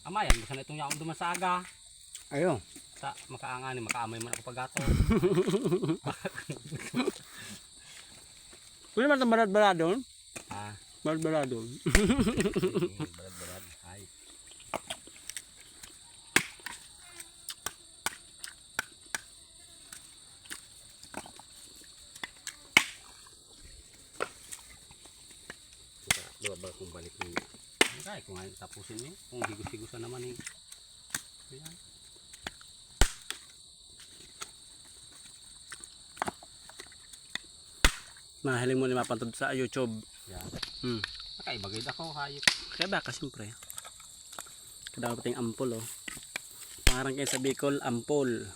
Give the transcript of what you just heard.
Amayan, basta na itong yaong dumasaga. Ayo. Sa makaangani, makaamay man ako pagato. Pwede man itong balad-baladon? Ah, Balad-baladon. balad-balad. Ay. Diba ba kung balik ni ay, kung ngayon tapusin niyo, kung higos-higusan naman eh. Ayan. Mahiling mo ni mapantod sa YouTube. Yan. Nakaibagay ako, hayop. Kaya baka siyempre. Kadang pating ampol oh. Parang kayo sa Bicol, ampol.